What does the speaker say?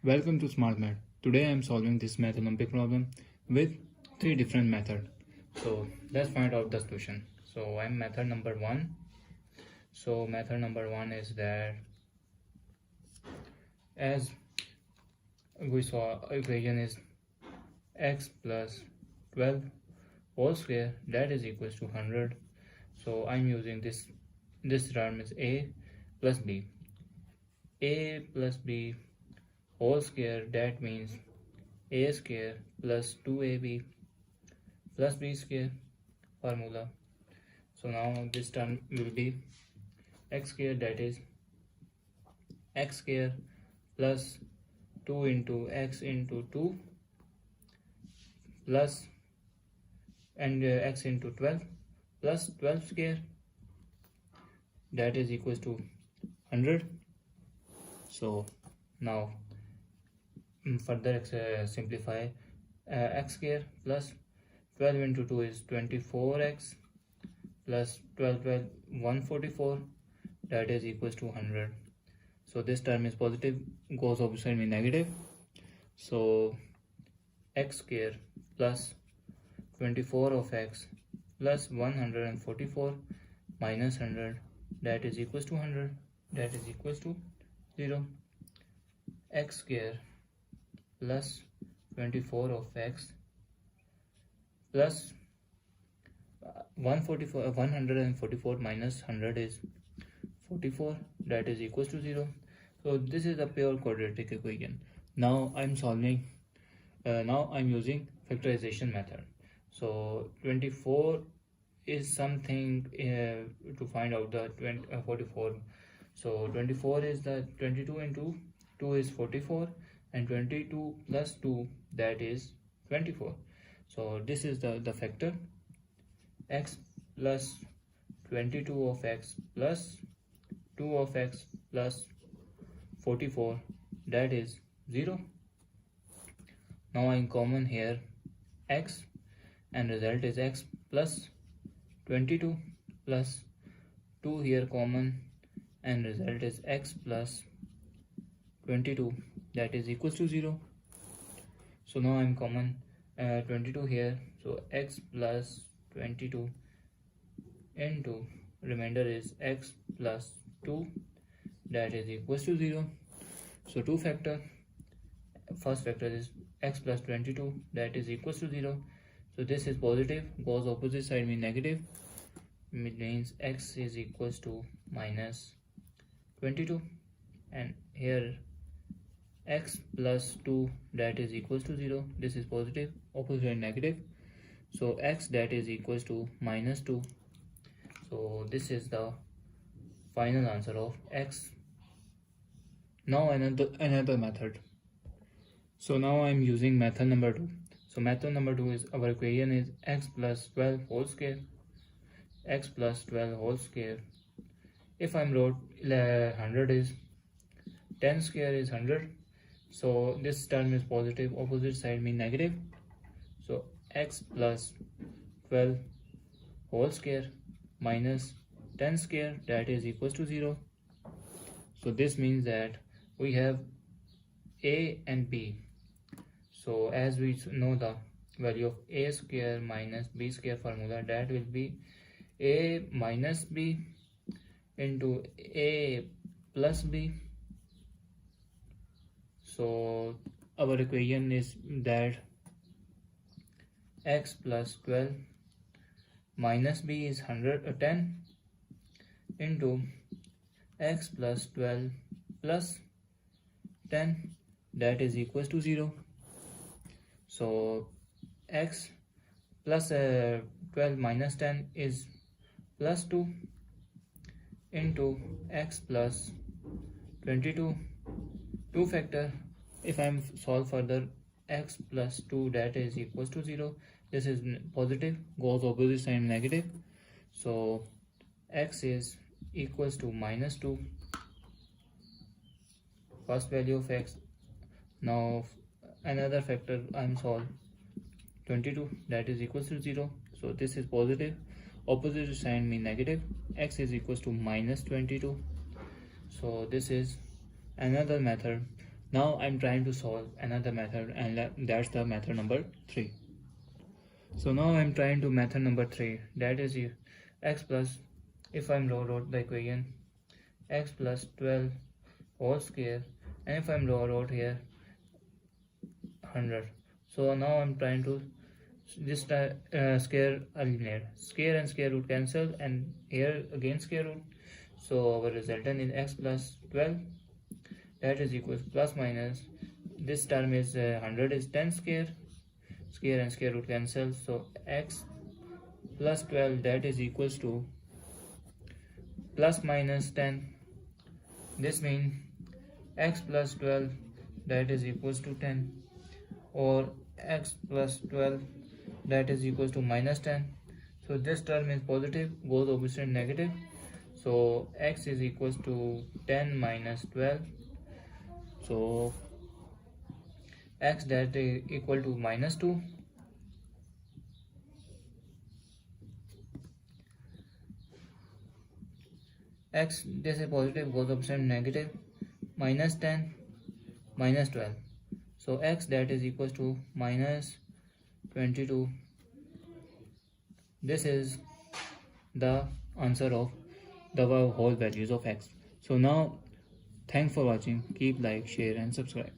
Welcome to Smart Math. Today I am solving this Math Olympic problem with 3 different methods. So let's find out the solution. So I'm method number 1. So method number 1 is that as we saw equation is x plus 12 whole square that is equals to 100. So I'm using this term is a plus b. A plus b whole square, that means a square plus 2ab plus b square formula. So now this term will be x square, that is x square plus 2 into x into 2 plus and x into 12 plus 12 square, that is equals to 100. So now further simplify, x square plus 12 into 2 is 24x plus 12 144, that is equals to 100. So this term is positive, goes opposite mean negative. So x square plus 24 of x plus 144 minus 100, that is equals to 100, that is equals to 0. X square plus 24 of x plus 144 minus 100 is 44, that is equals to 0. So this is a pure quadratic equation. Now I'm solving, now I'm using factorization method. So 24 is something to find out the 44. So 24 is the 22 into 2 is 44 and 22 plus 2, that is 24. So this is the factor x plus 22 of x plus 2 of x plus 44, that is 0. Now I'm common here x and result is x plus 22 plus 2 here common and result is x plus 22, that is equals to 0. So now I'm common 22 here, so x plus 22 into remainder is x plus 2, that is equals to 0. So two factor, first factor is x plus 22, that is equals to 0. So this is positive, goes opposite side mean negative, it means x is equals to minus 22, and here x plus 2, that is equals to 0. This is positive, opposite and negative, so x, that is equals to minus 2. So this is the final answer of x. Now another method. So now I'm using method number 2. So method number 2 is, our equation is x plus 12 whole square, x plus 12 whole square. If I'm wrote 100 is 10 square is 100. So this term is positive, opposite side mean negative. So x plus 12 whole square minus 10 square, that is equals to 0. So this means that we have a and b. So as we know the value of a square minus b square formula, that will be a minus b into a plus b. So our equation is that x plus 12 minus b is 10 into x plus 12 plus 10, that is equals to 0. So x plus 12 minus 10 is plus 2 into x plus 22, two factor. If I'm solve further, x plus 2, that is equals to 0. This is positive, goes opposite sign negative. So x is equals to minus 2, first value of x. Now another factor I'm solve, 22, that is equals to 0. So this is positive, opposite sign mean negative. X is equals to minus 22. So this is another method. Now I'm trying to solve another method, and that's the method number 3. So now I'm trying to method number 3, that is x plus, if I'm wrote the equation, x plus 12 whole square, and if I'm wrote here 100. So now I'm trying to this square eliminate, square and square root cancel, and here again square root. So our resultant is x plus 12, that is equals plus minus, this term is 100 is 10 square, square and square root cancel, so x plus 12, that is equals to plus minus 10. This means x plus 12, that is equals to 10, or x plus 12, that is equals to minus 10. So this term is positive, goes opposite negative, so x is equals to 10 minus 12. So x that is equal to minus 2. X, this is positive, goes opposite negative, minus 10 minus 12. So x that is equals to minus 22. This is the answer of the whole values of x. So now, thanks for watching. Keep like, share and subscribe.